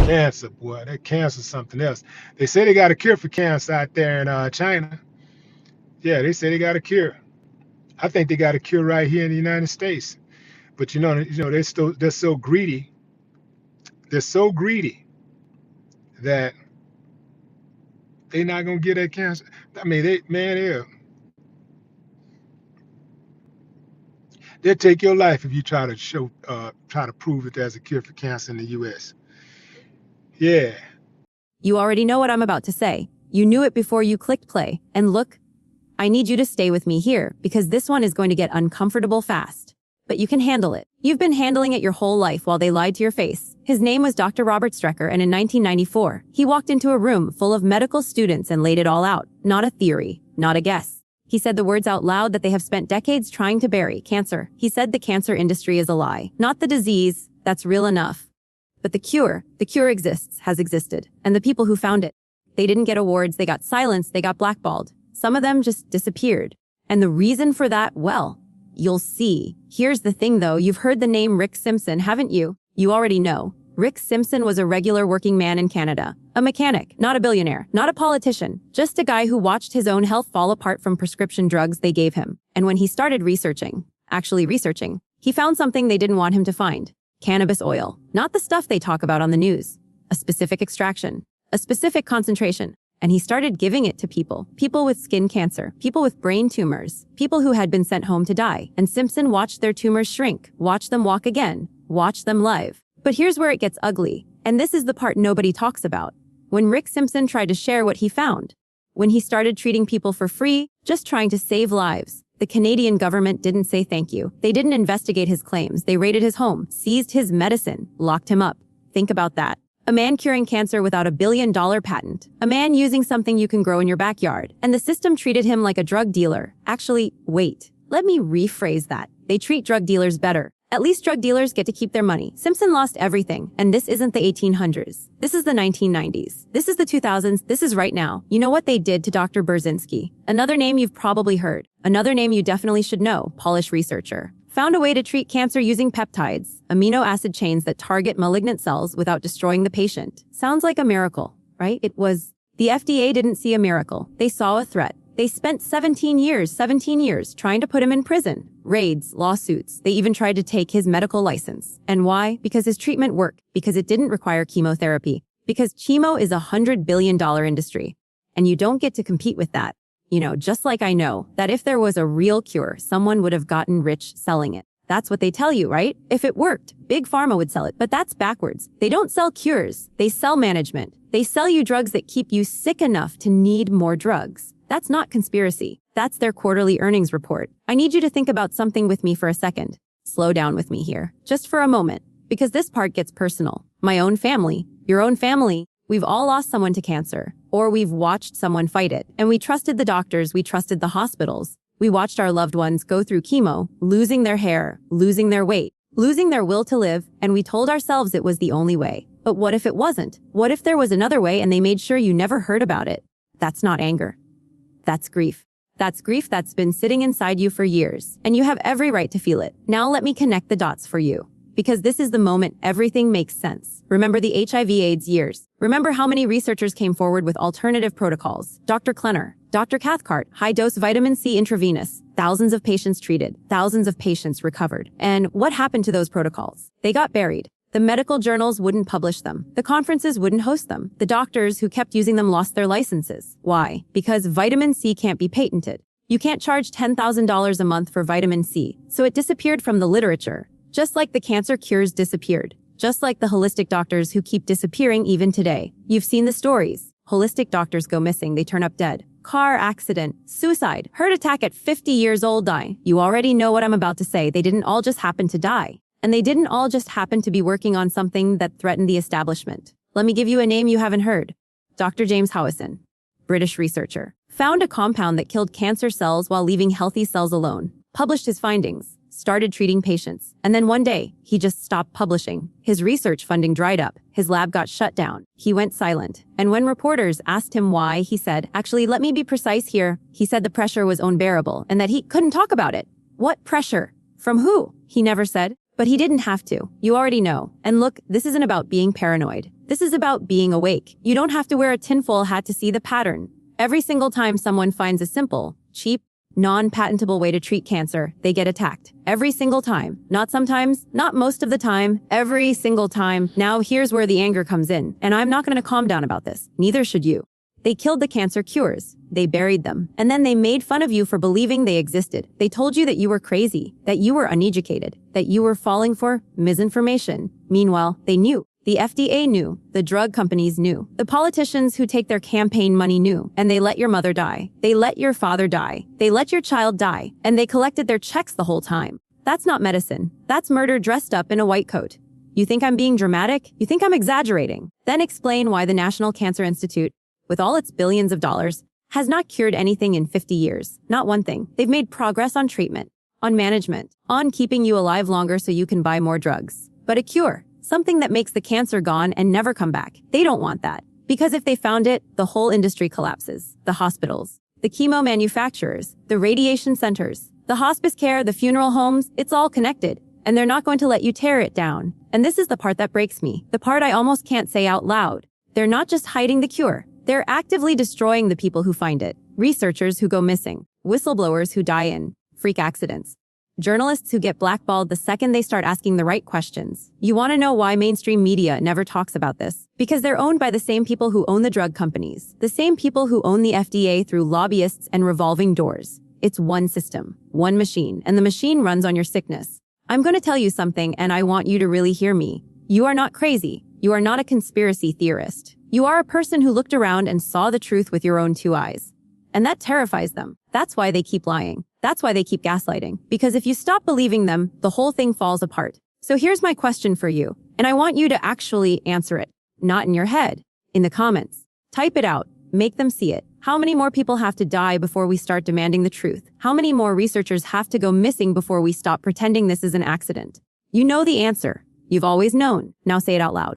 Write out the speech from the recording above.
Cancer, boy, that cancer's something else. They say they got a cure for cancer out there in China. Yeah, they say they got a cure. I think they got a cure right here in the United States. But they're so greedy. They're so greedy that they're not gonna get that cancer. I mean, they'll take your life if you try to prove that there's a cure for cancer in the U.S. Yeah. You already know what I'm about to say. You knew it before you clicked play. And look, I need you to stay with me here because this one is going to get uncomfortable fast. But you can handle it. You've been handling it your whole life while they lied to your face. His name was Dr. Robert Strecker, and in 1994, he walked into a room full of medical students and laid it all out. Not a theory, not a guess. He said the words out loud that they have spent decades trying to bury: cancer. He said the cancer industry is a lie. Not the disease, that's real enough. But the cure exists, has existed. And the people who found it, they didn't get awards, they got silenced, they got blackballed. Some of them just disappeared. And the reason for that, well, you'll see. Here's the thing though, you've heard the name Rick Simpson, haven't you? You already know. Rick Simpson was a regular working man in Canada. A mechanic, not a billionaire, not a politician. Just a guy who watched his own health fall apart from prescription drugs they gave him. And when he started researching, he found something they didn't want him to find. Cannabis oil. Not the stuff they talk about on the news. A specific extraction. A specific concentration. And he started giving it to people. People with skin cancer. People with brain tumors. People who had been sent home to die. And Simpson watched their tumors shrink. Watch them walk again. Watch them live. But here's where it gets ugly. And this is the part nobody talks about. When Rick Simpson tried to share what he found. When he started treating people for free, just trying to save lives. The Canadian government didn't say thank you. They didn't investigate his claims. They raided his home, seized his medicine, locked him up. Think about that. A man curing cancer without $1 billion patent. A man using something you can grow in your backyard. And the system treated him like a drug dealer. Actually, wait. Let me rephrase that. They treat drug dealers better. At least drug dealers get to keep their money. Simpson lost everything. And this isn't the 1800s. This is the 1990s. This is the 2000s. This is right now. You know what they did to Dr. Burzynski? Another name you've probably heard. Another name you definitely should know. Polish researcher. Found a way to treat cancer using peptides, amino acid chains that target malignant cells without destroying the patient. Sounds like a miracle, right? It was. The FDA didn't see a miracle. They saw a threat. They spent 17 years trying to put him in prison. Raids, lawsuits. They even tried to take his medical license. And why? Because his treatment worked. Because it didn't require chemotherapy. Because chemo is $100 billion industry. And you don't get to compete with that. You know, just like I know that if there was a real cure, someone would have gotten rich selling it. That's what they tell you, right? If it worked, Big Pharma would sell it. But that's backwards. They don't sell cures. They sell management. They sell you drugs that keep you sick enough to need more drugs. That's not conspiracy. That's their quarterly earnings report. I need you to think about something with me for a second. Slow down with me here, just for a moment, because this part gets personal. My own family, your own family, we've all lost someone to cancer, or we've watched someone fight it, and we trusted the doctors, we trusted the hospitals. We watched our loved ones go through chemo, losing their hair, losing their weight, losing their will to live, and we told ourselves it was the only way. But what if it wasn't? What if there was another way and they made sure you never heard about it? That's not anger. That's grief. That's grief that's been sitting inside you for years, and you have every right to feel it. Now let me connect the dots for you, because this is the moment everything makes sense. Remember the HIV/AIDS years. Remember how many researchers came forward with alternative protocols. Dr. Klenner, Dr. Cathcart, high-dose vitamin C intravenous. Thousands of patients treated. Thousands of patients recovered. And what happened to those protocols? They got buried. The medical journals wouldn't publish them. The conferences wouldn't host them. The doctors who kept using them lost their licenses. Why? Because vitamin C can't be patented. You can't charge $10,000 a month for vitamin C, so it disappeared from the literature. Just like the cancer cures disappeared. Just like the holistic doctors who keep disappearing even today. You've seen the stories. Holistic doctors go missing, they turn up dead. Car accident, suicide, heart attack at 50 years old, die. You already know what I'm about to say. They didn't all just happen to die. And they didn't all just happen to be working on something that threatened the establishment. Let me give you a name you haven't heard. Dr. James Howison, British researcher, found a compound that killed cancer cells while leaving healthy cells alone, published his findings, started treating patients, and then one day, he just stopped publishing. His research funding dried up, his lab got shut down, he went silent. And when reporters asked him why, he said, actually, let me be precise here. He said the pressure was unbearable and that he couldn't talk about it. What pressure? From who? He never said. But he didn't have to. You already know. And look, this isn't about being paranoid. This is about being awake. You don't have to wear a tinfoil hat to see the pattern. Every single time someone finds a simple, cheap, non-patentable way to treat cancer, they get attacked. Every single time. Not sometimes, not most of the time, every single time. Now here's where the anger comes in, and I'm not going to calm down about this. Neither should you. They killed the cancer cures. They buried them. And then they made fun of you for believing they existed. They told you that you were crazy, that you were uneducated, that you were falling for misinformation. Meanwhile, they knew. The FDA knew. The drug companies knew. The politicians who take their campaign money knew. And they let your mother die. They let your father die. They let your child die. And they collected their checks the whole time. That's not medicine. That's murder dressed up in a white coat. You think I'm being dramatic? You think I'm exaggerating? Then explain why the National Cancer Institute, with all its billions of dollars, has not cured anything in 50 years. Not one thing. They've made progress on treatment, on management, on keeping you alive longer so you can buy more drugs. But a cure, something that makes the cancer gone and never come back. They don't want that. Because if they found it, the whole industry collapses. The hospitals, the chemo manufacturers, the radiation centers, the hospice care, the funeral homes, it's all connected. And they're not going to let you tear it down. And this is the part that breaks me. The part I almost can't say out loud. They're not just hiding the cure. They're actively destroying the people who find it. Researchers who go missing. Whistleblowers who die in freak accidents. Journalists who get blackballed the second they start asking the right questions. You want to know why mainstream media never talks about this? Because they're owned by the same people who own the drug companies. The same people who own the FDA through lobbyists and revolving doors. It's one system, one machine, and the machine runs on your sickness. I'm going to tell you something, and I want you to really hear me. You are not crazy. You are not a conspiracy theorist. You are a person who looked around and saw the truth with your own two eyes. And that terrifies them. That's why they keep lying. That's why they keep gaslighting. Because if you stop believing them, the whole thing falls apart. So here's my question for you. And I want you to actually answer it. Not in your head. In the comments. Type it out. Make them see it. How many more people have to die before we start demanding the truth? How many more researchers have to go missing before we stop pretending this is an accident? You know the answer. You've always known. Now say it out loud.